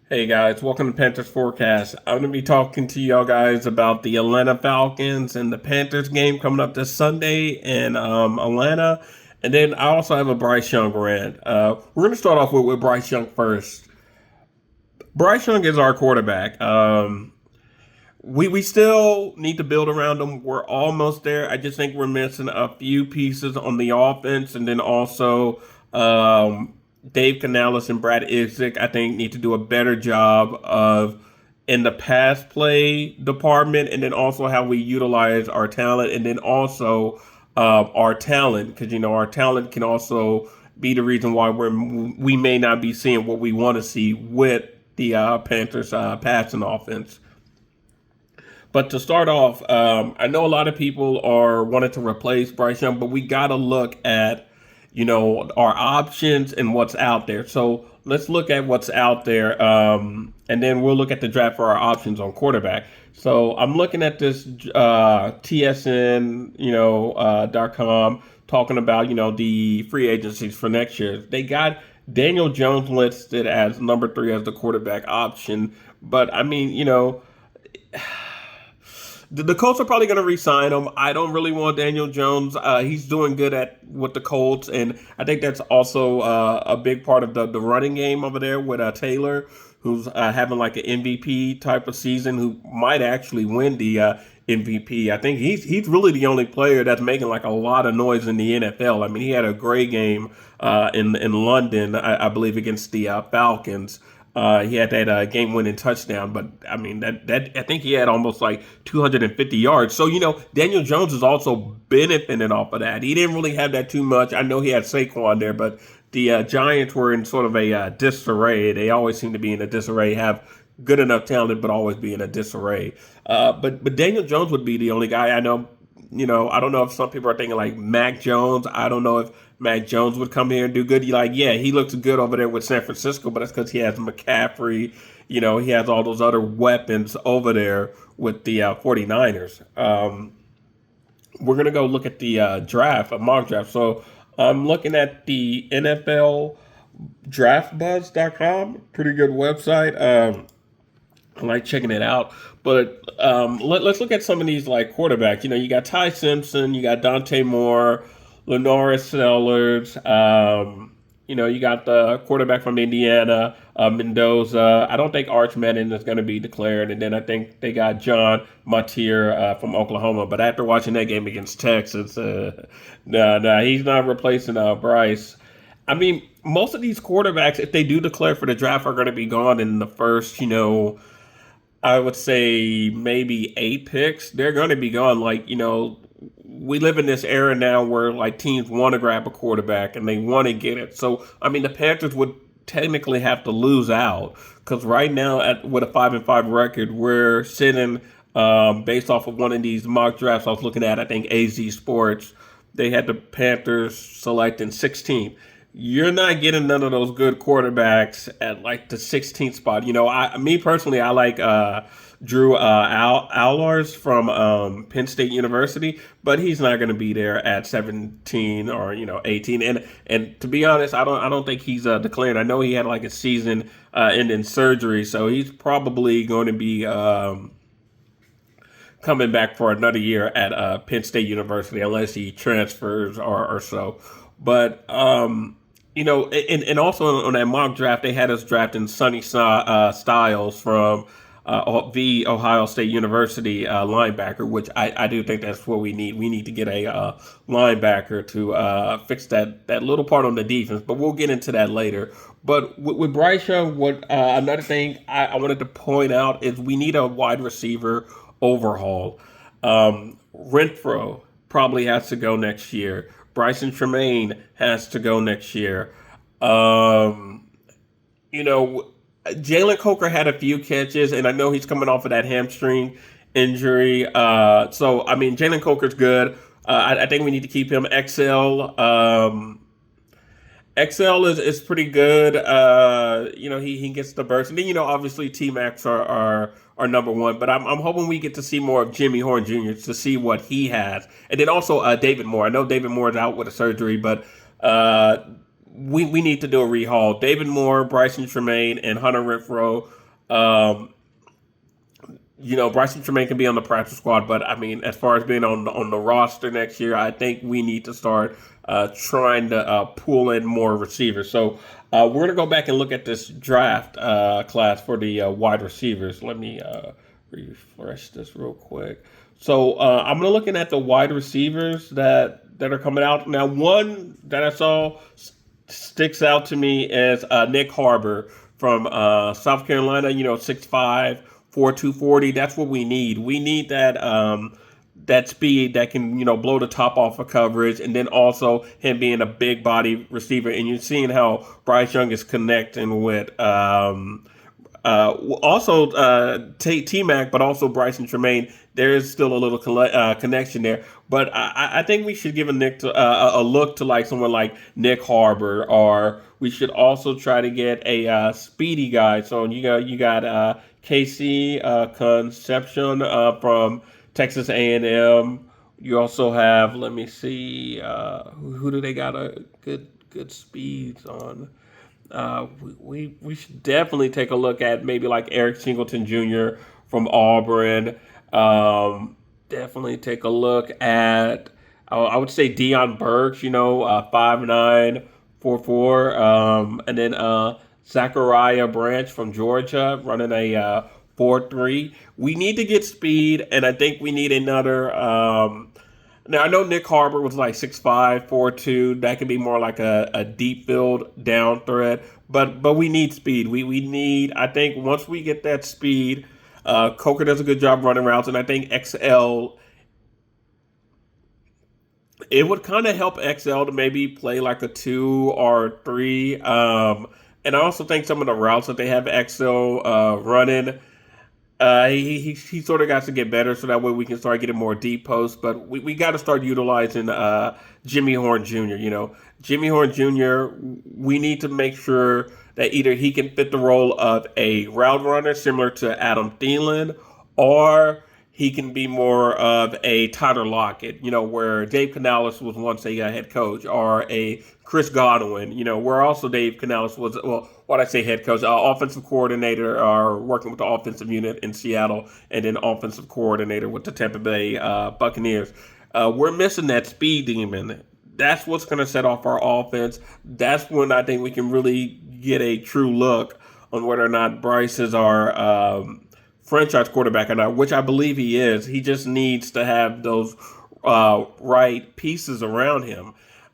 Hey guys, welcome to Panthers Forecast. I'm going to be talking to y'all guys about the Atlanta Falcons and the Panthers game coming up this Sunday in Atlanta. And then I also have a Bryce Young rant. We're going to start off with Bryce Young first. Bryce Young is our quarterback. We still need to build around him. We're almost there. I just think we're missing a few pieces on the offense, and then also Dave Canales and Brad Idzik, I think, need to do a better job of in the pass play department, and then also how we utilize our talent, and then also our talent, because our talent can also be the reason why we may not be seeing what we want to see with the Panthers passing offense. But to start off, I know a lot of people are wanting to replace Bryce Young, but we got to look at, our options and what's out there. So let's look at what's out there, and then we'll look at the draft for our options on quarterback. So I'm looking at this TSN, .com talking about, the free agencies for next year. They got Daniel Jones listed as number 3 as the quarterback option, but I mean, the Colts are probably going to re-sign him. I don't really want Daniel Jones. He's doing good with the Colts, and I think that's also a big part of the running game over there with Taylor, who's having like an MVP type of season, who might actually win the MVP. I think he's really the only player that's making like a lot of noise in the NFL. I mean, he had a great game in London, I believe, against the Falcons. He had that game-winning touchdown, but I mean that I think he had almost like 250 yards. So Daniel Jones is also benefiting off of that. He didn't really have that too much. I know he had Saquon there, but the Giants were in sort of a disarray. They always seem to be in a disarray. Have good enough talent, but always be in a disarray. But Daniel Jones would be the only guy I know. I don't know if some people are thinking like Mac Jones. I don't know if Mac Jones would come here and do good. He looks good over there with San Francisco, but that's because he has McCaffrey. He has all those other weapons over there with the 49ers. We're going to go look at the draft, a mock draft. So I'm looking at the NFL draftbuzz.com. Pretty good website. I like checking it out. But let's look at some of these like quarterbacks. You got Ty Simpson, you got Dante Moore, Lenoris Sellers. You got the quarterback from Indiana, Mendoza. I don't think Arch Manning is going to be declared. And then I think they got John Matier from Oklahoma. But after watching that game against Texas, no, he's not replacing Bryce. I mean, most of these quarterbacks, if they do declare for the draft, are going to be gone in the first, I would say maybe 8 picks. They're going to be gone. Like, we live in this era now where like teams want to grab a quarterback and they want to get it. So, I mean, the Panthers would technically have to lose out because right now, with a 5-5 record, we're sitting based off of one of these mock drafts I was looking at. I think AZ Sports, they had the Panthers selecting 16th. You're not getting none of those good quarterbacks at like the 16th spot. Me personally, I like Drew Allars from Penn State University, but he's not going to be there at 17 or 18. And to be honest, I don't think he's declared. I know he had like a season ending surgery, so he's probably going to be coming back for another year at Penn State University unless he transfers or so. But and also on that mock draft, they had us drafting Sonny Styles from the Ohio State University linebacker, which I do think that's what we need. We need to get a linebacker to fix that little part on the defense, but we'll get into that later. But with Bryce Young, what another thing I wanted to point out is we need a wide receiver overhaul. Renfro probably has to go next year. Bryson Tremaine has to go next year. Jalen Coker had a few catches, and I know he's coming off of that hamstring injury. So, I mean, Jalen Coker's good. I think we need to keep him. XL is pretty good. He gets the burst. And then, obviously T-Max are number one. But I'm hoping we get to see more of Jimmy Horn Jr. to see what he has. And then also David Moore. I know David Moore is out with a surgery, but we need to do a rehaul. David Moore, Bryson Tremaine, and Hunter Renfro. Um, Bryson Tremaine can be on the practice squad, but I mean, as far as being on the roster next year, I think we need to start trying to pull in more receivers. So we're gonna go back and look at this draft class for the wide receivers. Let me refresh this real quick. So I'm gonna looking at the wide receivers that are coming out now. One that I saw sticks out to me is Nick Harbor from South Carolina. 6'5", 4 240. That's what we need. We need that speed that can blow the top off of coverage, and then also him being a big body receiver. And you're seeing how Bryce Young is connecting with also T Mac, but also Bryson Tremaine. There is still a little connection there, but I think we should give a look to like someone like Nick Harbor, or we should also try to get a speedy guy. So you got Casey Concepcion from Texas A&M. You also have, let me see, who do they got a good speeds on? We should definitely take a look at maybe like Eric Singleton Jr. from Auburn. Definitely take a look at, I would say Deion Burks, 5'9", 4'4", and then Zachariah Branch from Georgia running a 4.3. We need to get speed, and I think we need another. Now I know Nick Harbor was like 6'5", 4'2". That could be more like a deep field down threat, but we need speed. We need. I think once we get that speed, Coker does a good job running routes, and I think XL. It would kind of help XL to maybe play like a 2 or 3. And I also think some of the routes that they have XL running. He sort of got to get better so that way we can start getting more deep posts. But we got to start utilizing Jimmy Horn Jr. Jimmy Horn Jr., we need to make sure that either he can fit the role of a route runner similar to Adam Thielen, or he can be more of a Tyler Lockett, where Dave Canales was once a head coach, or a Chris Godwin, where also Dave Canales was, well, what I say head coach, offensive coordinator, or working with the offensive unit in Seattle, and then offensive coordinator with the Tampa Bay Buccaneers. We're missing that speed demon. That's what's going to set off our offense. That's when I think we can really get a true look on whether or not Bryce is our franchise quarterback or not, which I believe he is. He just needs to have those right pieces around him.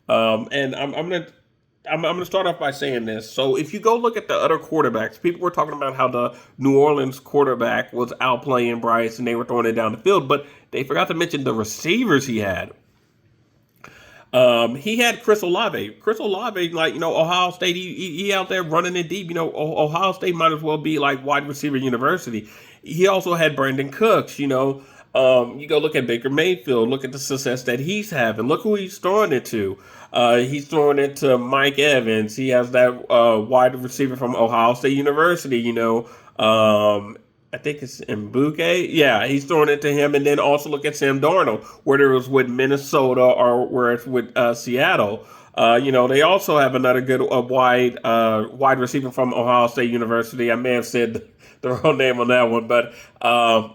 And I'm gonna start off by saying this. So if you go look at the other quarterbacks, people were talking about how the New Orleans quarterback was outplaying Bryce and they were throwing it down the field, but they forgot to mention the receivers he had. He had Chris Olave. Chris Olave, like, Ohio State, he out there running it deep. Ohio State might as well be like wide receiver university. He also had Brandon Cooks, you go look at Baker Mayfield, look at the success that he's having. Look who he's throwing it to. He's throwing it to Mike Evans. He has that wide receiver from Ohio State University, I think it's Mbuke. Yeah, he's throwing it to him. And then also look at Sam Darnold, whether it was with Minnesota or where it's with Seattle. They also have another good wide receiver from Ohio State University. I may have said the wrong name on that one, but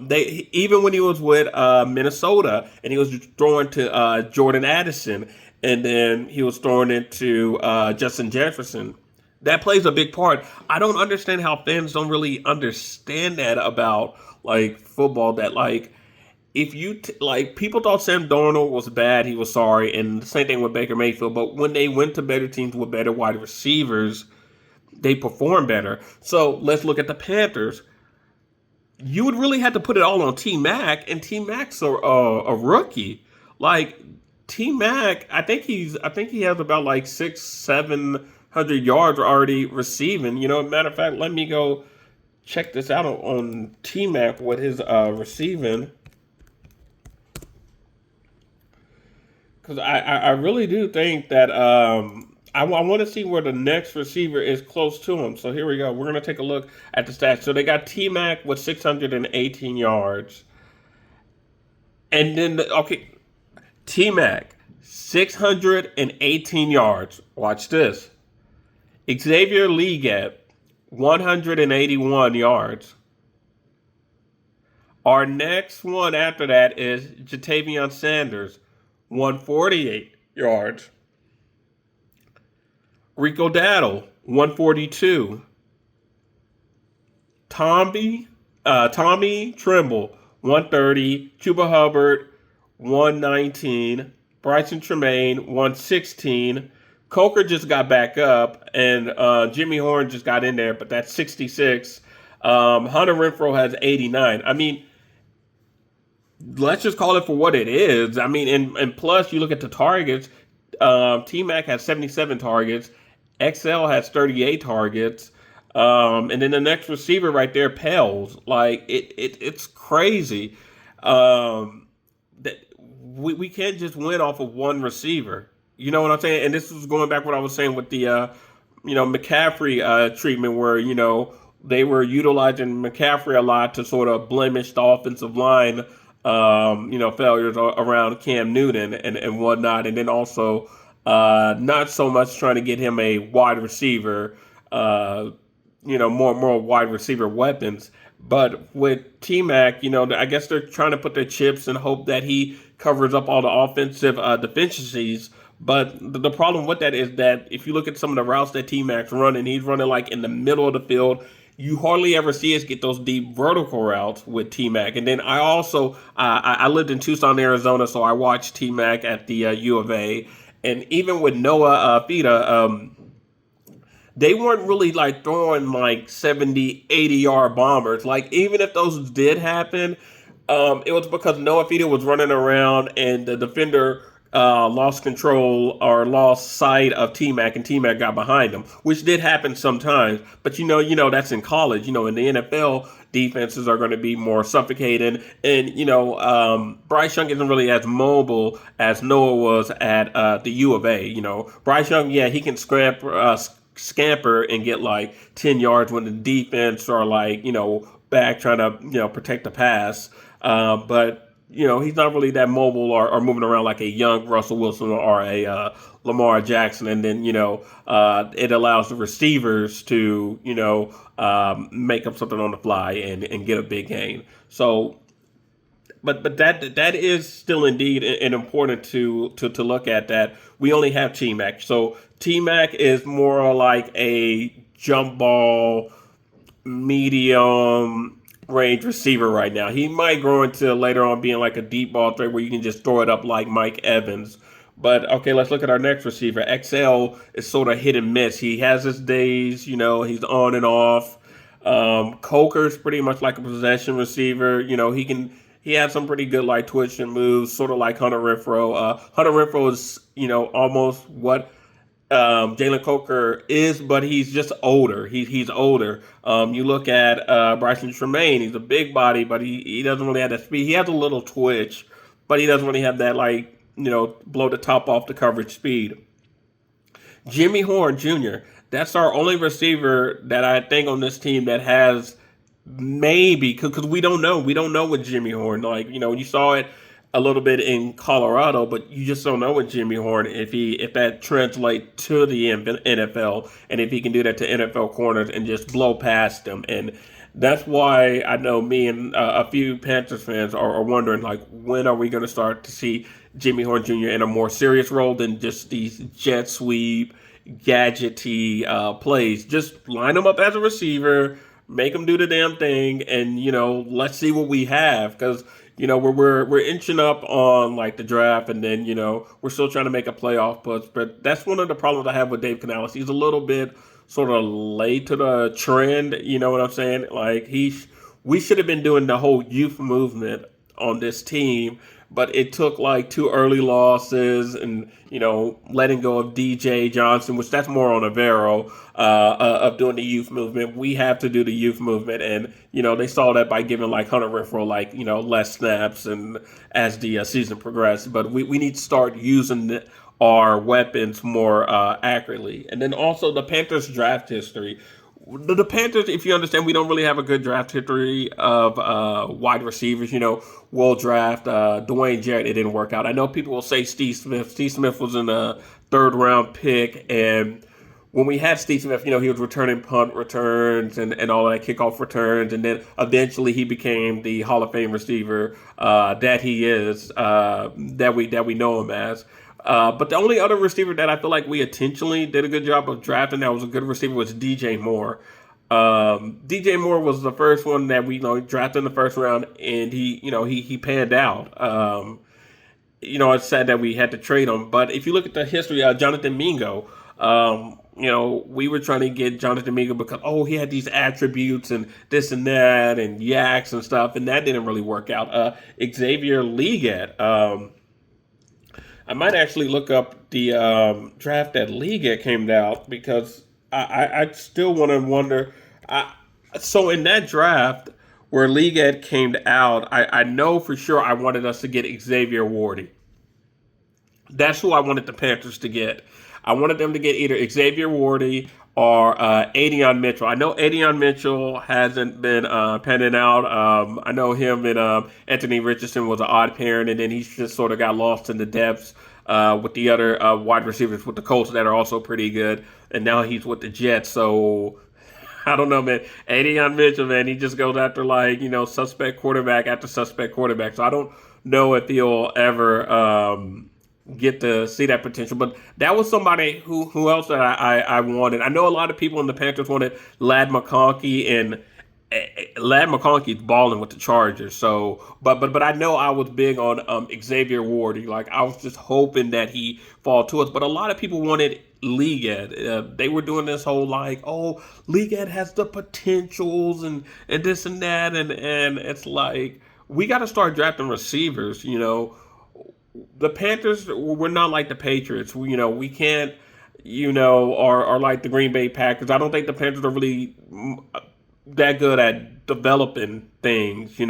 they even when he was with Minnesota and he was throwing to Jordan Addison, and then he was throwing it to Justin Jefferson. That plays a big part. I don't understand how fans don't really understand that about like football. That like if you like people thought Sam Darnold was bad, he was sorry, and the same thing with Baker Mayfield. But when they went to better teams with better wide receivers, they perform better. So let's look at the Panthers. You would really have to put it all on T Mac, and T Mac's a rookie. Like T Mac, I think he has about like 600-700 yards already receiving. Matter of fact, let me go check this out on T Mac with his receiving. Because I really do think that I want to see where the next receiver is close to him. So here we go. We're going to take a look at the stats. So they got T-Mac with 618 yards. And then, T-Mac, 618 yards. Watch this. Xavier Leggett, 181 yards. Our next one after that is Jatavion Sanders, 148 yards. Rico Daddle, 142. Tommy Trimble, 130. Chuba Hubbard, 119. Bryson Tremaine, 116. Coker just got back up, and Jimmy Horn just got in there, but that's 66. Hunter Renfro has 89. I mean, let's just call it for what it is. I mean, and plus, you look at the targets. T Mac has 77 targets. XL has 38 targets. And then the next receiver right there, Pels. Like it's crazy. That we can't just win off of one receiver. You know what I'm saying? And this is going back to what I was saying with the McCaffrey treatment, where they were utilizing McCaffrey a lot to sort of blemish the offensive line. Failures around Cam Newton and whatnot, and then also not so much trying to get him a wide receiver. More wide receiver weapons. But with T-Mac, I guess they're trying to put their chips and hope that he covers up all the offensive deficiencies. But the problem with that is that if you look at some of the routes that T-Mac's running, he's running like in the middle of the field. You hardly ever see us get those deep vertical routes with T-Mac. And then I also, I lived in Tucson, Arizona, so I watched T-Mac at the U of A. And even with Noah Fida, they weren't really like throwing like 70, 80-yard bombers. Like even if those did happen, it was because Noah Fida was running around and the defender lost control or lost sight of T-Mac, and T-Mac got behind him, which did happen sometimes. But that's in college. In the NFL, defenses are going to be more suffocating, and Bryce Young isn't really as mobile as Noah was at the U of A. Bryce Young, yeah, he can scamper and get like 10 yards when the defense are like back trying to protect the pass, but he's not really that mobile or moving around like a young Russell Wilson or a Lamar Jackson. And then, it allows the receivers to, make up something on the fly and get a big gain. So, but that is still indeed an important to look at, that we only have T-Mac. So T-Mac is more like a jump ball, medium range receiver right now. He might grow into later on being like a deep ball threat where you can just throw it up like Mike Evans. But okay, let's look at our next receiver. XL is sort of hit and miss. He has his days, he's on and off. Coker's pretty much like a possession receiver. He has some pretty good like twitch and moves, sort of like Hunter Renfro. Hunter Renfro is, almost what Jalen Coker is, but he's just older. He's older. You look at Bryson Tremaine. He's a big body, but he doesn't really have that speed. He has a little twitch, but he doesn't really have that blow the top off the coverage speed. Jimmy Horn Jr. That's our only receiver that I think on this team that has maybe, because we don't know. We don't know with Jimmy Horn. You saw it a little bit in Colorado, but you just don't know with Jimmy Horn if that translates to the NFL, and if he can do that to NFL corners and just blow past them. And that's why I know me and a few Panthers fans are wondering, like, when are we going to start to see Jimmy Horn Jr. in a more serious role than just these jet sweep, gadgety plays. Just line him up as a receiver, make him do the damn thing, and let's see what we have, because we're inching up on like the draft, and then we're still trying to make a playoff push. But that's one of the problems I have with Dave Canales. He's a little bit sort of late to the trend. You know what I'm saying? Like we should have been doing the whole youth movement on this team, but it took like 2 early losses and letting go of DJ Johnson, which that's more on Avero, of doing the youth movement. We have to do the youth movement, and they saw that by giving like Hunter Renfro less snaps and as the season progressed. But we need to start using our weapons more accurately. And then also the Panthers draft history. The Panthers, if you understand, we don't really have a good draft history of wide receivers. We'll draft Dwayne Jarrett. It didn't work out. I know people will say Steve Smith. Steve Smith was in a 3rd round pick, and when we had Steve Smith, he was returning punt returns and all that kickoff returns, and then eventually he became the Hall of Fame receiver that he is, that we know him as. But the only other receiver that I feel like we intentionally did a good job of drafting that was a good receiver was DJ Moore. DJ Moore was the first one that we drafted in the first round, and he panned out. It's sad that we had to trade him. But if you look at the history of Jonathan Mingo, we were trying to get Jonathan Mingo because he had these attributes and this and that and yaks and stuff, and that didn't really work out. Xavier Leggett. I might actually look up the draft that Leggett came out because I still want to wonder. So in that draft where Leggett came out, I know for sure I wanted us to get Xavier Wardy. That's who I wanted the Panthers to get. I wanted them to get either Xavier Wardy or Adion Mitchell. I know Adion Mitchell hasn't been panning out. I know him and Anthony Richardson was an odd pairing, and then he just sort of got lost in the depths with the other wide receivers with the Colts that are also pretty good. And now he's with the Jets, so I don't know, man. Adion Mitchell, man, he just goes after suspect quarterback after suspect quarterback. So I don't know if he'll ever get to see that potential. But that was somebody who else that I wanted. I know a lot of people in the Panthers wanted Ladd McConkey, and Ladd McConkey's balling with the Chargers. So, but I know I was big on Xavier Wardy. Like I was just hoping that he fall to us. But a lot of people wanted Leggett. They were doing this whole Leggett has the potentials and this and that, and it's like we got to start drafting receivers. The Panthers, we're not like the Patriots. We can't, or like the Green Bay Packers. I don't think the Panthers are really that good at developing things.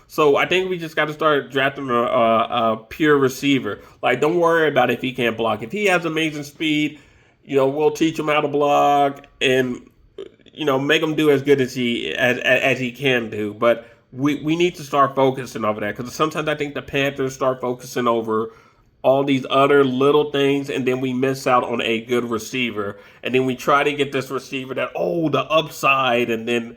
So I think we just got to start drafting a pure receiver. Like, don't worry about if he can't block. If he has amazing speed, we'll teach him how to block and make him do as good as he can do. But we need to start focusing over that because sometimes I think the Panthers start focusing over all these other little things, and then we miss out on a good receiver, and then we try to get this receiver that the upside, and then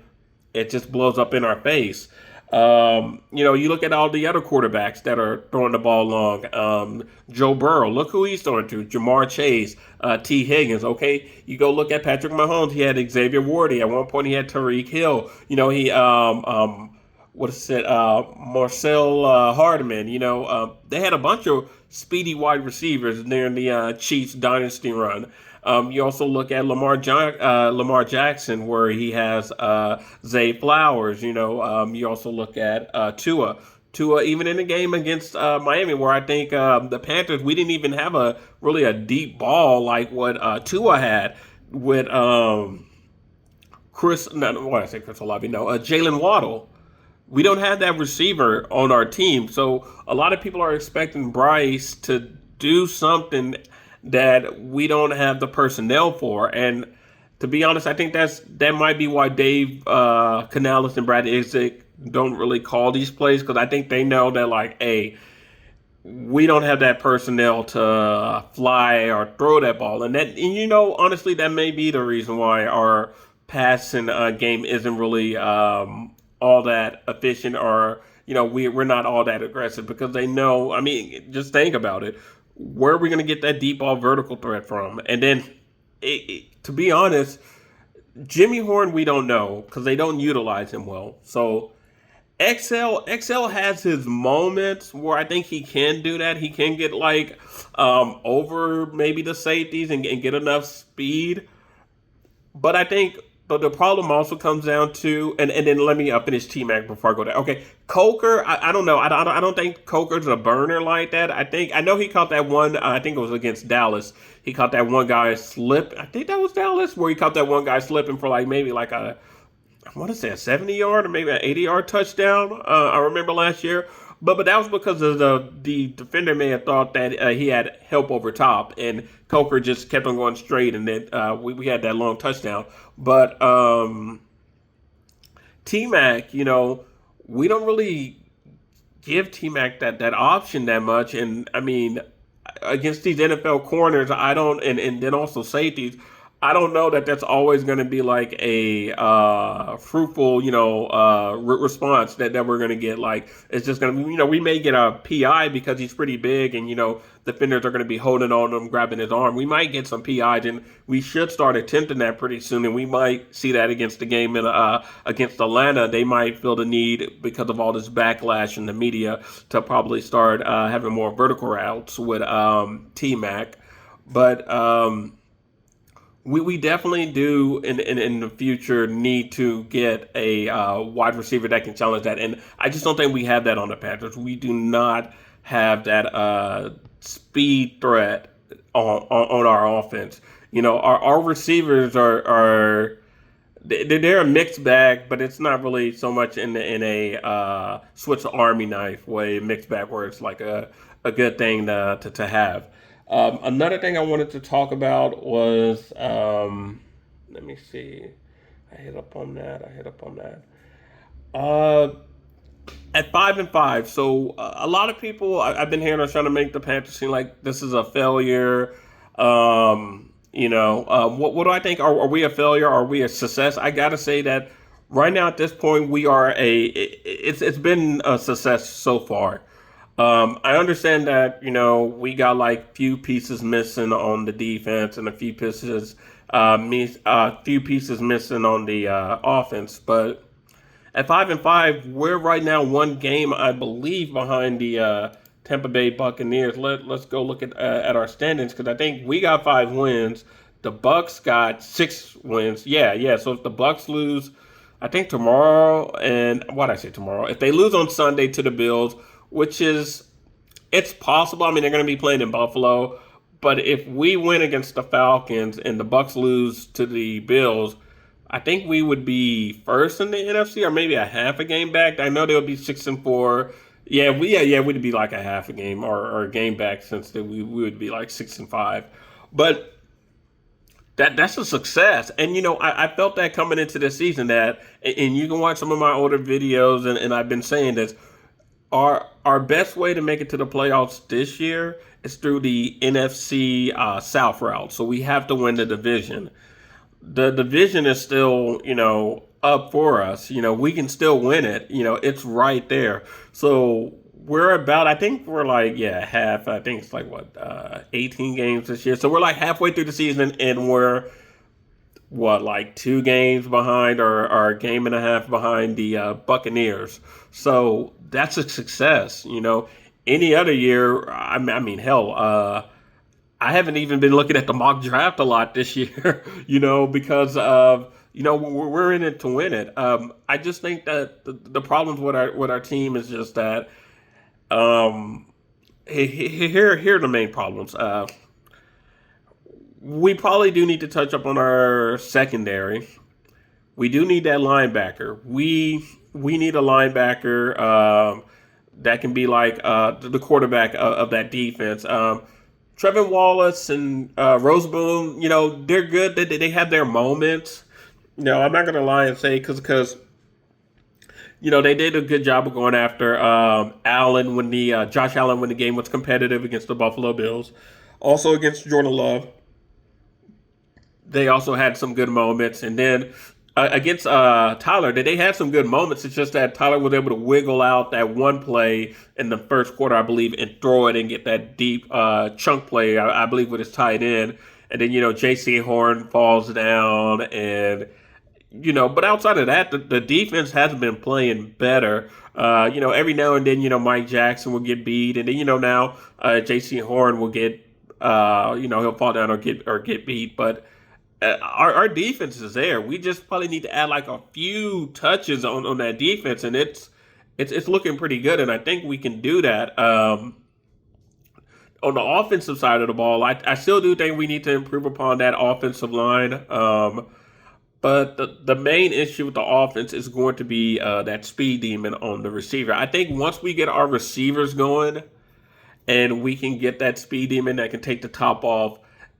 it just blows up in our face. You look at all the other quarterbacks that are throwing the ball long. Joe Burrow, look who he's throwing to. Jamar Chase, T. Higgins. Okay, you go look at Patrick Mahomes. He had Xavier Wardy. At one point, he had Tariq Hill. He Marcel Hardman. They had a bunch of speedy wide receivers during the Chiefs dynasty run. You also look at Lamar Jackson, where he has Zay Flowers. You also look at Tua. Tua, even in the game against Miami, where I think the Panthers, we didn't even have a deep ball like what Tua had with Jalen Waddle. We don't have that receiver on our team. So a lot of people are expecting Bryce to do something that we don't have the personnel for. And to be honest, I think that might be why Dave Canales and Brad Idzik don't really call these plays, because I think they know that, we don't have that personnel to fly or throw that ball. And honestly, that may be the reason why our passing game isn't really all that efficient, or we're not all that aggressive, because they know. I mean, just think about it. Where are we going to get that deep ball vertical threat from? And then, to be honest, Jimmy Horn, we don't know because they don't utilize him well. So XL has his moments where I think he can do that. He can get over maybe the safeties and get enough speed. But I think the problem also comes down to, and then let me finish T-Mac before I go there. Okay, Coker, I don't know. I don't think Coker's a burner like that. I know he caught that one, I think it was against Dallas. He caught that one guy slip. I think that was Dallas, where he caught that one guy slipping for maybe I want to say a 70-yard or maybe an 80-yard touchdown. I remember last year. But that was because of the defender may have thought that he had help over top, and Coker just kept on going straight, and then we had that long touchdown. But T-Mac, we don't really give T-Mac that option that much. And I mean, against these NFL corners, I don't, and then also safeties, I don't know that that's always going to be like a fruitful, response that we're going to get. Like it's just going to, we may get a PI because he's pretty big, and defenders are going to be holding on him, grabbing his arm. We might get some PIs, and we should start attempting that pretty soon. And we might see that against the game in against Atlanta. They might feel the need because of all this backlash in the media to probably start having more vertical routes with T Mac, but. We definitely do in the future need to get a wide receiver that can challenge that, and I just don't think we have that on the Panthers. We do not have that speed threat on our offense. Our receivers are they're a mixed bag, but it's not really so much in a Swiss Army knife way, mixed bag where it's like a good thing to have. Another thing I wanted to talk about was, let me see. I hit up on that. Uh, at 5-5, so a lot of people I've been hearing are trying to make the Panthers seem like this is a failure. What do I think? Are we a failure? Are we a success? I gotta say that right now at this point we are it's been a success so far. I understand that we got like few pieces missing on the defense and a few pieces missing on the offense, but at 5-5, we're right now one game, I believe, behind the Tampa Bay Buccaneers. Let's go look at our standings because I think we got 5 wins. The Bucks got 6 wins. Yeah. So if the Bucks lose, I think tomorrow, and what I say tomorrow, if they lose on Sunday to the Bills, which is it's possible. I mean, they're going to be playing in Buffalo, but if we win against the Falcons and the Bucks lose to the Bills, I think we would be first in the NFC, or maybe a half a game back. I know they would be 6-4. We'd be like a half a game or a game back since we would be like 6-5. But that's a success. And I felt that coming into this season and you can watch some of my older videos and I've been saying this. Our best way to make it to the playoffs this year is through the NFC South route. So we have to win the division. The division is still, up for us. We can still win it. It's right there. So I think we're like, half. I think it's like 18 games this year. So we're like halfway through the season and we're like 2 games behind or a game and a half behind the Buccaneers. So that's a success. Any other year, I mean, hell, I haven't even been looking at the mock draft a lot this year, because of, we're in it to win it. I just think that the problems with our team is just that, here are the main problems. We probably do need to touch up on our secondary. We do need that linebacker. We need a linebacker that can be like the quarterback of that defense. Trevin Wallace and Roseboom, they're good. They have their moments. I'm not gonna lie and say because they did a good job of going after Allen when the Josh Allen when the game was competitive against the Buffalo Bills, also against Jordan Love. They also had some good moments, and then against Tyler, they had some good moments. It's just that Tyler was able to wiggle out that one play in the first quarter, I believe, and throw it and get that deep chunk play, I believe, with his tight end. And then, J.C. Horn falls down. And, but outside of that, the defense hasn't been playing better. Every now and then, Mike Jackson will get beat. And then, now J.C. Horn will get, he'll fall down or get beat. But our defense is there. We just probably need to add like a few touches on that defense, and it's looking pretty good. And I think we can do that. On the offensive side of the ball, I still do think we need to improve upon that offensive line. But the main issue with the offense is going to be that speed demon on the receiver. I think once we get our receivers going, and we can get that speed demon that can take the top off,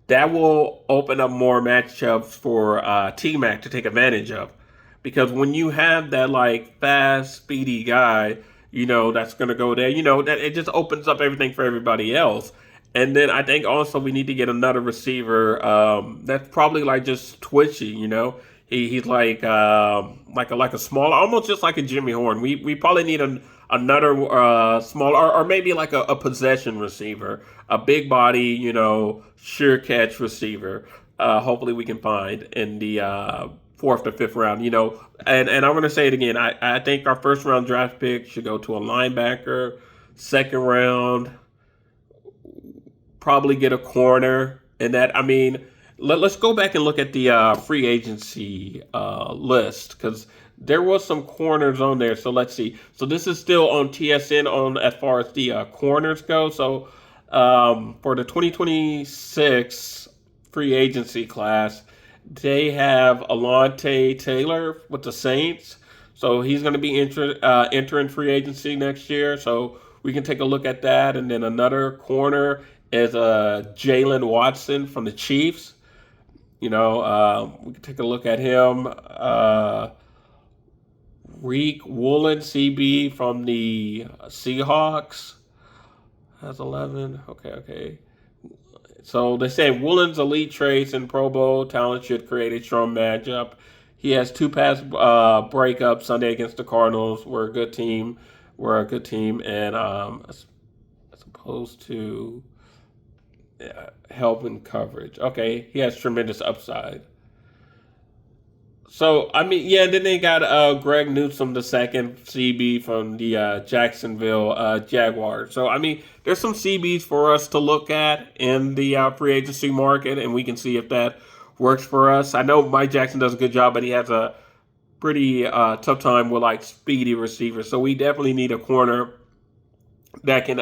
that will open up more matchups for T-Mac to take advantage of. Because when you have that like fast, speedy guy, that's going to go there, that it just opens up everything for everybody else. And then I think also we need to get another receiver that's probably like just twitchy. He's like a small, almost just like a Jimmy Horn. We probably need another small or maybe like a possession receiver, a big body, sure catch receiver. Hopefully we can find in the fourth to fifth round. And I'm going to say it again. I think our first round draft pick should go to a linebacker. Second round, probably get a corner. And that, I mean, let's go back and look at the free agency list because there was some corners on there. So let's see. So this is still on TSN on as far as the corners go. So for the 2026 free agency class, they have Alontae Taylor with the Saints. So he's going to be entering free agency next year. So we can take a look at that. And then another corner is Jalen Watson from the Chiefs. We can take a look at him. Reek Woolen, CB from the Seahawks. Has 11. Okay. So they say Woolen's elite traits and Pro Bowl talent should create a strong matchup. He has two pass breakups Sunday against the Cardinals. We're a good team. And as opposed to help in coverage. Okay, he has tremendous upside. So I mean, yeah. Then they got Greg Newsome, the second CB from the Jacksonville Jaguars. So I mean, there's some CBs for us to look at in the free agency market, and we can see if that works for us. I know Mike Jackson does a good job, but he has a pretty tough time with like speedy receivers. So we definitely need a corner that can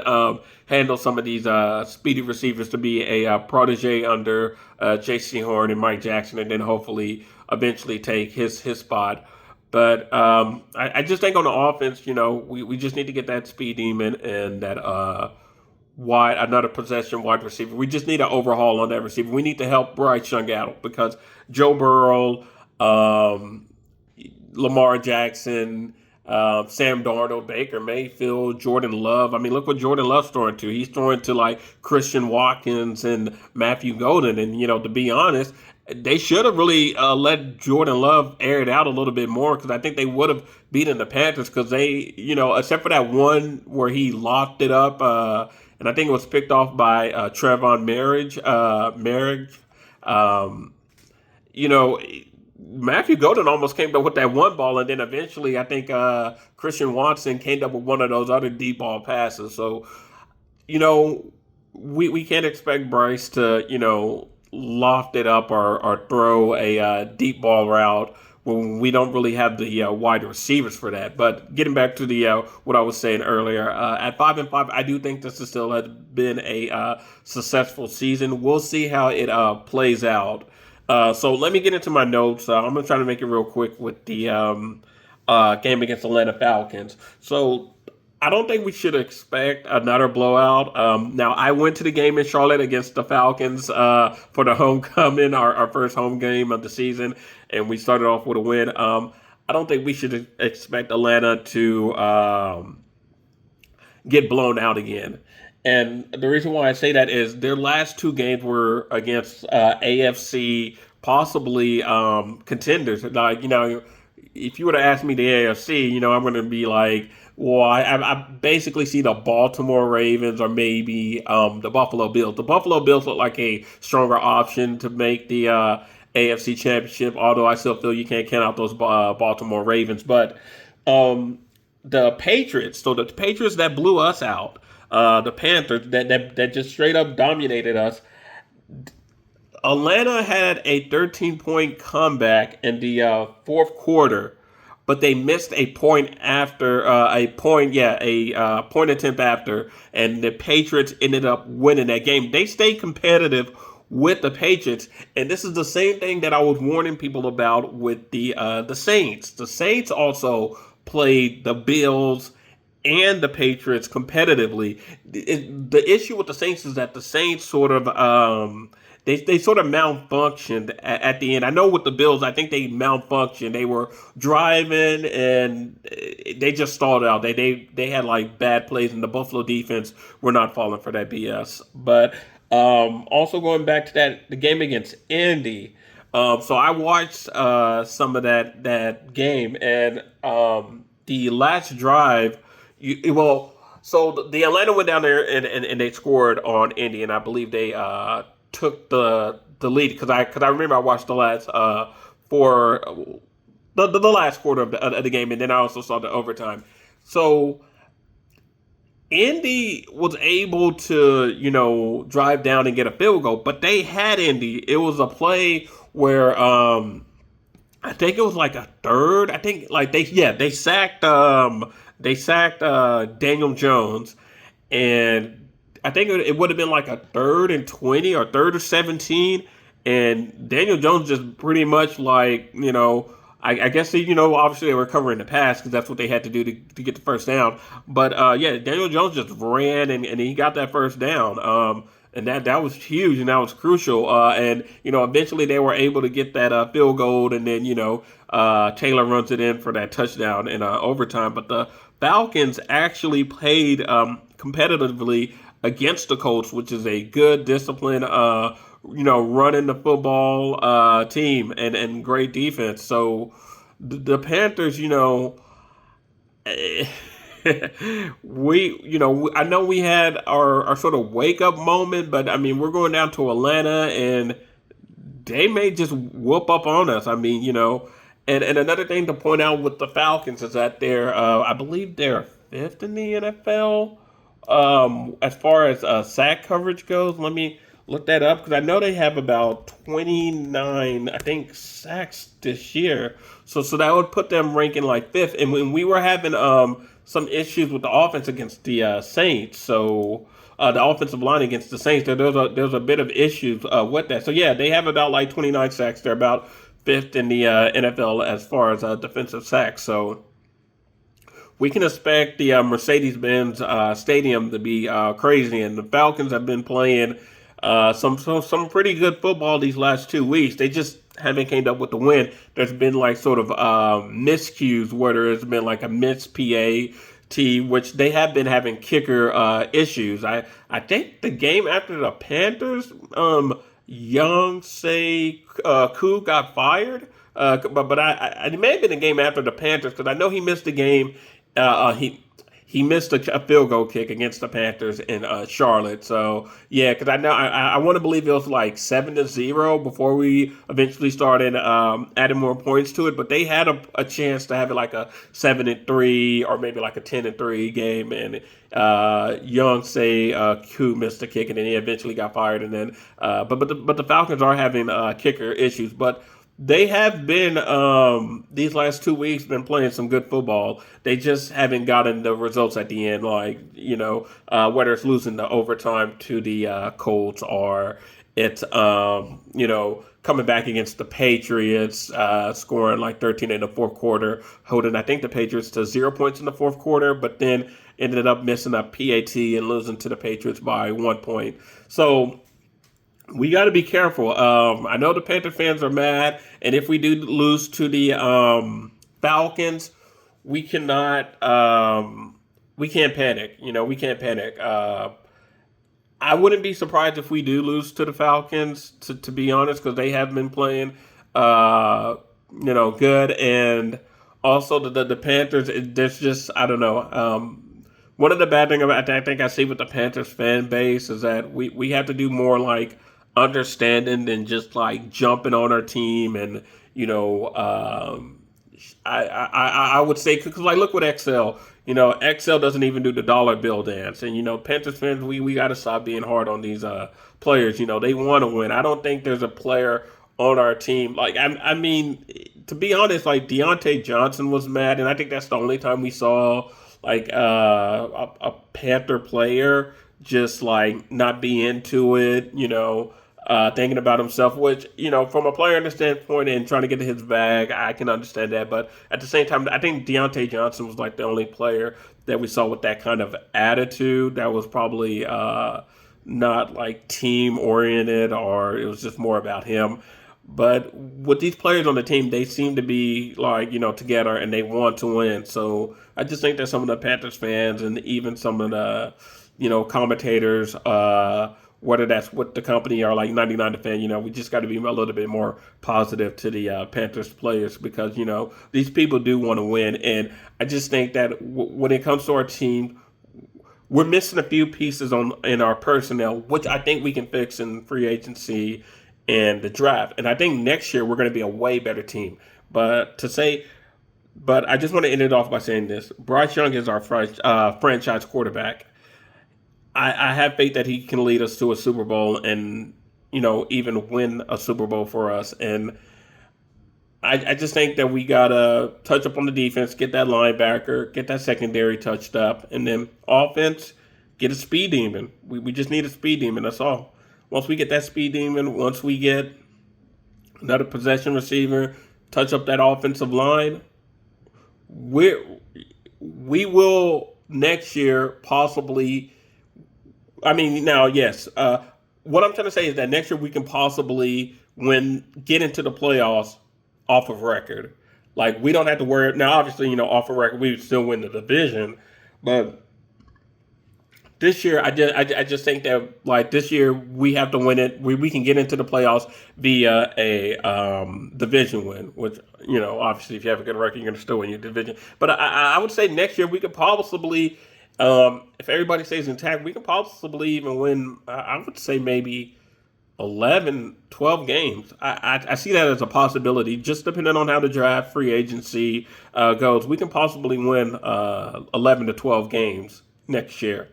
handle some of these speedy receivers to be a protege under J.C. Horn and Mike Jackson, and then hopefully eventually take his spot. But I just think on the offense, we just need to get that speed demon and that another possession wide receiver. We just need an overhaul on that receiver. We need to help Bryce Young out because Joe Burrow, Lamar Jackson, Sam Darnold, Baker Mayfield, Jordan Love. I mean, look what Jordan Love's throwing to. He's throwing to like Christian Watkins and Matthew Golden. And, to be honest, they should have really let Jordan Love air it out a little bit more because I think they would have beaten the Panthers because they, except for that one where he locked it up, and I think it was picked off by Trevon Marriage. Matthew Golden almost came up with that one ball, and then eventually I think Christian Watson came up with one of those other deep ball passes. So, we can't expect Bryce to, loft it up or throw a deep ball route when we don't really have the wide receivers for that. But getting back to the what I was saying earlier, at 5-5, I do think this still has been a successful season. We'll see how it plays out. So let me get into my notes. I'm going to try to make it real quick with the game against Atlanta Falcons. So I don't think we should expect another blowout. Now, I went to the game in Charlotte against the Falcons for the homecoming, our first home game of the season, and we started off with a win. I don't think we should expect Atlanta to get blown out again. And the reason why I say that is their last two games were against AFC, possibly contenders. Like, if you were to ask me the AFC, I'm going to be like, well, I basically see the Baltimore Ravens or maybe the Buffalo Bills. The Buffalo Bills look like a stronger option to make the AFC Championship, although I still feel you can't count out those Baltimore Ravens. But the Patriots, so the Patriots that blew us out, the Panthers that just straight up dominated us. Atlanta had a 13-point comeback in the fourth quarter, but they missed a point after a point attempt after, and the Patriots ended up winning that game. They stayed competitive with the Patriots, and this is the same thing that I was warning people about with the Saints. The Saints also played the Bills and the Patriots competitively. The issue with the Saints is that the Saints sort of they sort of malfunctioned at the end. I know with the Bills, I think they malfunctioned. They were driving and they just stalled out. They had like bad plays, and the Buffalo defense were not falling for that BS. But also going back to the game against Indy. So I watched some of that game, and the last drive, so the Atlanta went down there and they scored on Indy, and I believe they took the lead because I remember I watched the last for the last quarter of the game, and then I also saw the overtime. So Indy was able to, drive down and get a field goal, but they had Indy. It was a play where I think it was like a third. I think like they sacked Daniel Jones, and I think it would have been like a 3rd and 20 or 3rd and 17, and Daniel Jones just pretty much like I guess obviously they were covering the pass because that's what they had to do to get the first down. But yeah, Daniel Jones just ran and he got that first down. And that was huge and that was crucial. And eventually they were able to get that field goal, and then Taylor runs it in for that touchdown in overtime. But the Falcons actually played competitively against the Colts, which is a good discipline. Running the football team and great defense. So the Panthers, I know we had our sort of wake up moment, but I mean, we're going down to Atlanta and they may just whoop up on us. I mean, and another thing to point out with the Falcons is that I believe they're fifth in the NFL as far as sack coverage goes. Let me look that up because I know they have about 29, I think, sacks this year. So that would put them ranking like fifth. And when we were having some issues with the offense against the Saints, so the offensive line against the Saints, there's a bit of issues with that. So yeah, they have about like 29 sacks. They're about fifth in the NFL as far as defensive sacks. So we can expect the Mercedes-Benz Stadium to be crazy, and the Falcons have been playing some pretty good football these last 2 weeks. They just haven't came up with the win. There's been like sort of miscues where there's been like a missed PAT, which they have been having kicker issues. I think the game after the Panthers, Young say Koo got fired. But it may have been the game after the Panthers because I know he missed the game. He missed a field goal kick against the Panthers in Charlotte. So yeah, because I know I want to believe it was like 7-0 before we eventually started adding more points to it. But they had a chance to have it like a 7-3 or maybe like a 10-3 game. And Young say Q missed the kick, and then he eventually got fired. And then but the Falcons are having kicker issues, but they have been these last 2 weeks been playing some good football. They just haven't gotten the results at the end, like whether it's losing the overtime to the Colts or it's coming back against the Patriots, scoring like 13 in the fourth quarter, holding I think the Patriots to 0 points in the fourth quarter, but then ended up missing a PAT and losing to the Patriots by 1 point. So we got to be careful. I know the Panther fans are mad, and if we do lose to the Falcons, we cannot. We can't panic. We can't panic. I wouldn't be surprised if we do lose to the Falcons. To be honest, because they have been playing, good, and also the Panthers. There's just I don't know. One of the bad things about I think I see with the Panthers fan base is that we have to do more like understanding than just like jumping on our team and I would say because like look with XL, XL doesn't even do the dollar bill dance, and Panthers fans we got to stop being hard on these players. They want to win. I don't think there's a player on our team like I mean to be honest, like Deontay Johnson was mad, and I think that's the only time we saw like a Panther player just like not be into it, thinking about himself, which, from a player standpoint and trying to get to his bag, I can understand that. But at the same time, I think Deontay Johnson was like the only player that we saw with that kind of attitude that was probably not like team oriented, or it was just more about him. But with these players on the team, they seem to be like, together and they want to win. So I just think that some of the Panthers fans and even some of the, commentators, whether that's with the company or like 99 to fan, we just got to be a little bit more positive to the Panthers players because, these people do want to win. And I just think that when it comes to our team, we're missing a few pieces in our personnel, which I think we can fix in free agency and the draft. And I think next year we're going to be a way better team. But to say, but I just want to end it off by saying this: Bryce Young is our franchise quarterback. I have faith that he can lead us to a Super Bowl and even win a Super Bowl for us. And I just think that we gotta touch up on the defense, get that linebacker, get that secondary touched up, and then offense, get a speed demon. We just need a speed demon. That's all. Once we get that speed demon, once we get another possession receiver, touch up that offensive line, we will next year possibly. I mean, now yes. What I'm trying to say is that next year we can possibly get into the playoffs off of record. Like we don't have to worry now. Obviously, off of record, we would still win the division. But this year, I just think that like this year we have to win it. We can get into the playoffs via a division win. Which obviously, if you have a good record, you're going to still win your division. But I would say next year we could possibly, if everybody stays intact, we could possibly even win. I would say maybe 11, 12 games. I see that as a possibility, just depending on how the draft free agency goes. We can possibly win 11 to 12 games next year.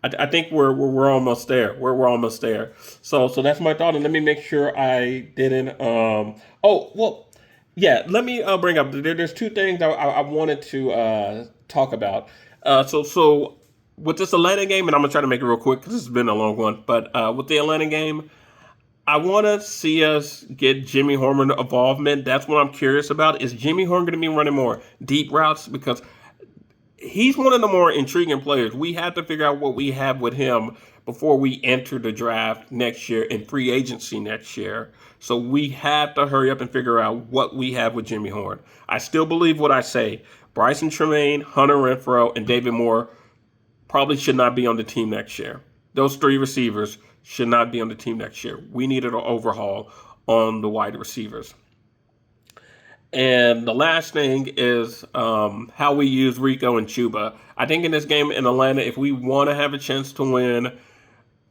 I think we're almost there. We're almost there. So that's my thought. And let me make sure I didn't. Oh well, yeah. Let me bring up. There's two things I wanted to talk about. So with this Atlanta game, and I'm gonna try to make it real quick because it's been a long one. But with the Atlanta game, I want to see us get Jimmy Horn involvement. That's what I'm curious about. Is Jimmy Horn going to be running more deep routes? Because he's one of the more intriguing players. We have to figure out what we have with him before we enter the draft next year and free agency next year. So we have to hurry up and figure out what we have with Jimmy Horn. I still believe what I say. Bryson Tremaine, Hunter Renfrow, and David Moore probably should not be on the team next year. Those three receivers should not be on the team next year. We needed an overhaul on the wide receivers. And the last thing is how we use Rico and Chuba. I think in this game in Atlanta, if we want to have a chance to win,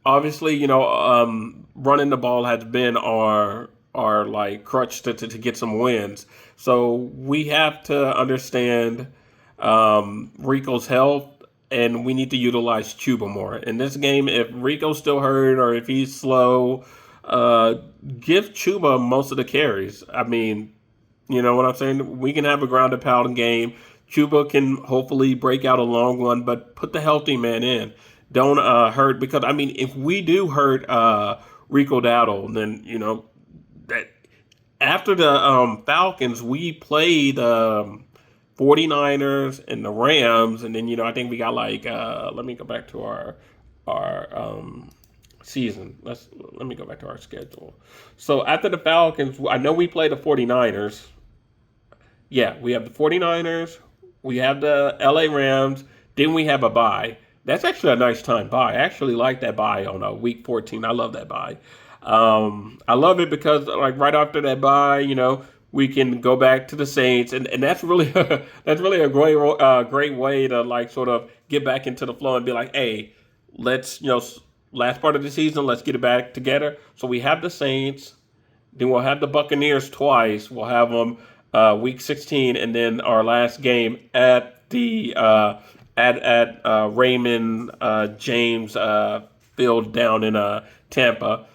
obviously, running the ball has been our like crutch to get some wins. So we have to understand Rico's health, and we need to utilize Chuba more. In this game, if Rico's still hurt or if he's slow, give Chuba most of the carries. I mean, you know what I'm saying? We can have a ground and pound game. Chuba can hopefully break out a long one, but put the healthy man in. Don't hurt, because, I mean, if we do hurt Rico Dowdle, then, that after the Falcons, we played 49ers and the Rams, and then I think we got like let me go back to our season. Let me go back to our schedule. So after the Falcons, I know we played the 49ers. Yeah, we have the 49ers, we have the LA Rams, then we have a bye. That's actually a nice time bye. I actually like that bye on week 14. I love that bye. I love it because like right after that bye, we can go back to the Saints, and that's really that's really a great way to like sort of get back into the flow and be like, hey, let's last part of the season, let's get it back together. So we have the Saints, then we'll have the Buccaneers twice. We'll have them week 16, and then our last game at the at Raymond James Field down in Tampa.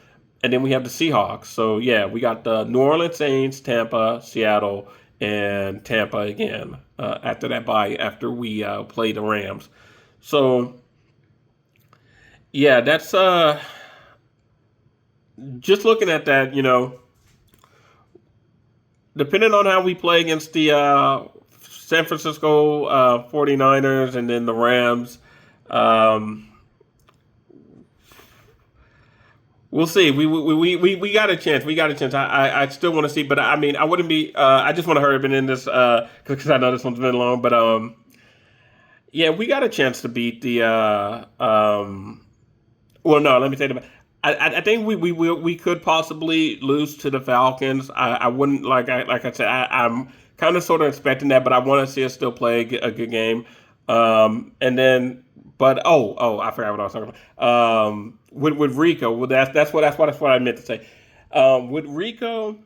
And then we have the Seahawks. So, yeah, we got the New Orleans Saints, Tampa, Seattle, and Tampa again after that bye, after we play the Rams. So, yeah, that's just looking at that, depending on how we play against the San Francisco 49ers and then the Rams, We'll see. We got a chance. We got a chance. I still want to see, but I mean, I wouldn't be. I just want to hurry up and end this because I know this one's been long. But yeah, we got a chance to beat the. Well, no, let me say that. I think we could possibly lose to the Falcons. I wouldn't like I said. I'm kind of sort of expecting that, but I want to see us still play a good game. And then, but I forgot what I was talking about. With Rico, well, that's what I meant to say. With Rico,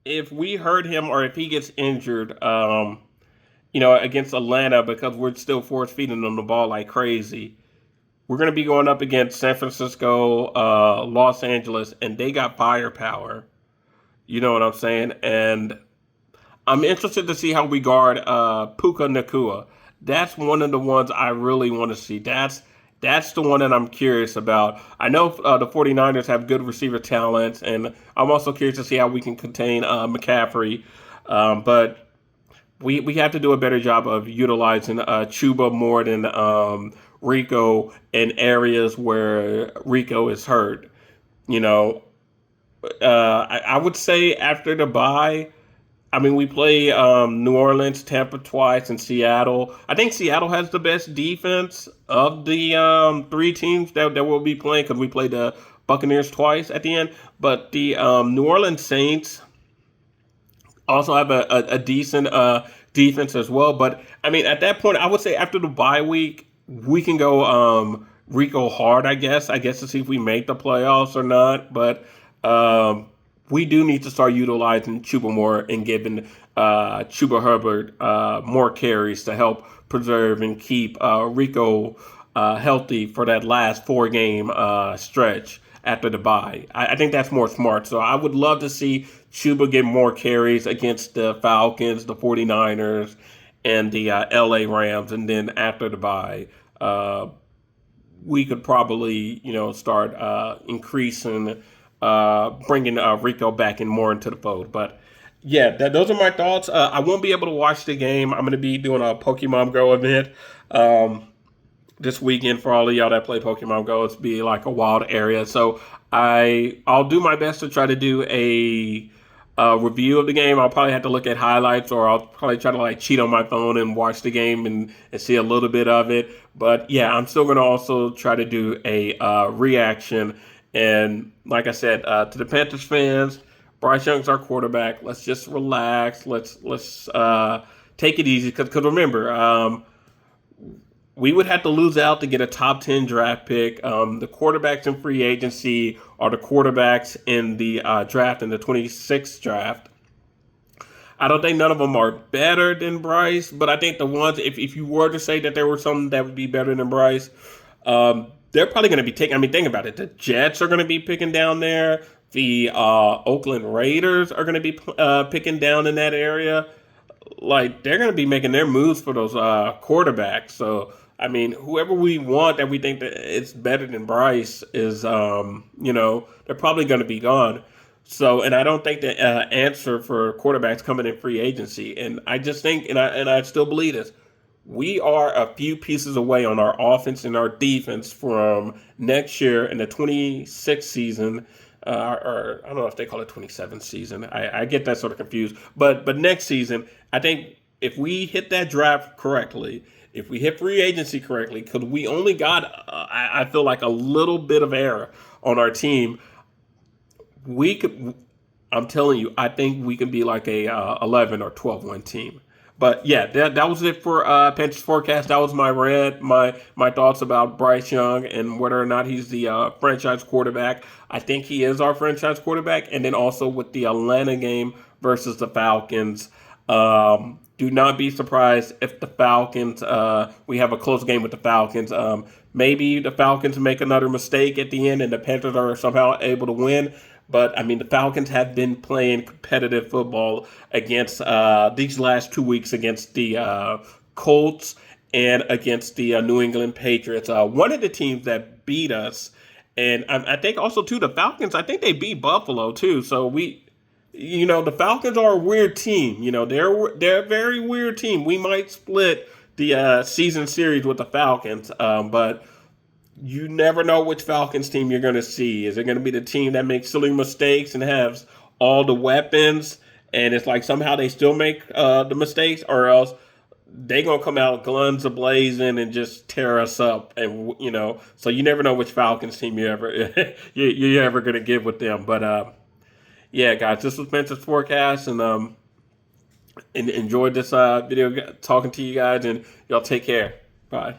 if we hurt him or if he gets injured, against Atlanta because we're still force feeding them the ball like crazy. We're going to be going up against San Francisco, Los Angeles, and they got firepower. You know what I'm saying? And I'm interested to see how we guard Puka Nakua. That's one of the ones I really want to see. That's the one that I'm curious about. I know the 49ers have good receiver talent, and I'm also curious to see how we can contain McCaffrey. But we have to do a better job of utilizing Chuba more than Rico in areas where Rico is hurt. You know, I would say after the bye, I mean, we play New Orleans, Tampa twice, and Seattle. I think Seattle has the best defense of the three teams that we'll be playing because we played the Buccaneers twice at the end. But the New Orleans Saints also have a decent defense as well. But I mean, at that point, I would say after the bye week, we can go Rico hard. I guess to see if we make the playoffs or not. But we do need to start utilizing Chuba more and giving Chuba Hubbard more carries to help preserve and keep Rico healthy for that last four-game stretch after the bye. I think that's more smart. So I would love to see Chuba get more carries against the Falcons, the 49ers, and the LA Rams. And then after the bye, we could probably, start increasing, bringing Rico back and more into the fold. But yeah, those are my thoughts. I won't be able to watch the game. I'm going to be doing a Pokemon Go event this weekend for all of y'all that play Pokemon Go. It's be like a wild area, so I'll do my best to try to do a review of the game. I'll probably have to look at highlights, or I'll probably try to like cheat on my phone and watch the game and see a little bit of it. But yeah, I'm still going to also try to do a reaction. And like I said, to the Panthers fans, Bryce Young's our quarterback. Let's just relax. Let's take it easy. Because remember, we would have to lose out to get a top 10 draft pick. The quarterbacks in free agency are the quarterbacks in the draft, in the 26th draft. I don't think none of them are better than Bryce, but I think the ones, if you were to say that there were some that would be better than Bryce, they're probably going to be taking, I mean, think about it. The Jets are going to be picking down there. The Oakland Raiders are going to be picking down in that area. Like, they're going to be making their moves for those quarterbacks. So, I mean, whoever we want that we think that it's better than Bryce is, they're probably going to be gone. So, and I don't think the answer for quarterbacks coming in free agency. And I just think, and I still believe this, we are a few pieces away on our offense and our defense from next year in the 26th season. Or I don't know if they call it 27th season. I get that sort of confused. But next season, I think if we hit that draft correctly, if we hit free agency correctly, because we only got, I feel like a little bit of error on our team, we could. I'm telling you, I think we can be like a 11 or 12-win team. But yeah, that was it for Panthers Forecast. That was my rant, my thoughts about Bryce Young and whether or not he's the franchise quarterback. I think he is our franchise quarterback. And then also with the Atlanta game versus the Falcons. Do not be surprised if the Falcons, we have a close game with the Falcons. Maybe the Falcons make another mistake at the end and the Panthers are somehow able to win. But, I mean, the Falcons have been playing competitive football against these last 2 weeks against the Colts and against the New England Patriots. One of the teams that beat us, and I think also, too, the Falcons, I think they beat Buffalo, too. So, the Falcons are a weird team. They're a very weird team. We might split the season series with the Falcons, but you never know which Falcons team you're going to see. Is it going to be the team that makes silly mistakes and has all the weapons, and it's like somehow they still make the mistakes, or else they gonna come out guns a blazing and just tear us up, and so you never know which Falcons team you ever you're ever gonna get with them. But yeah, guys, this was Spencer's forecast, and enjoyed this video talking to you guys, and y'all take care. Bye.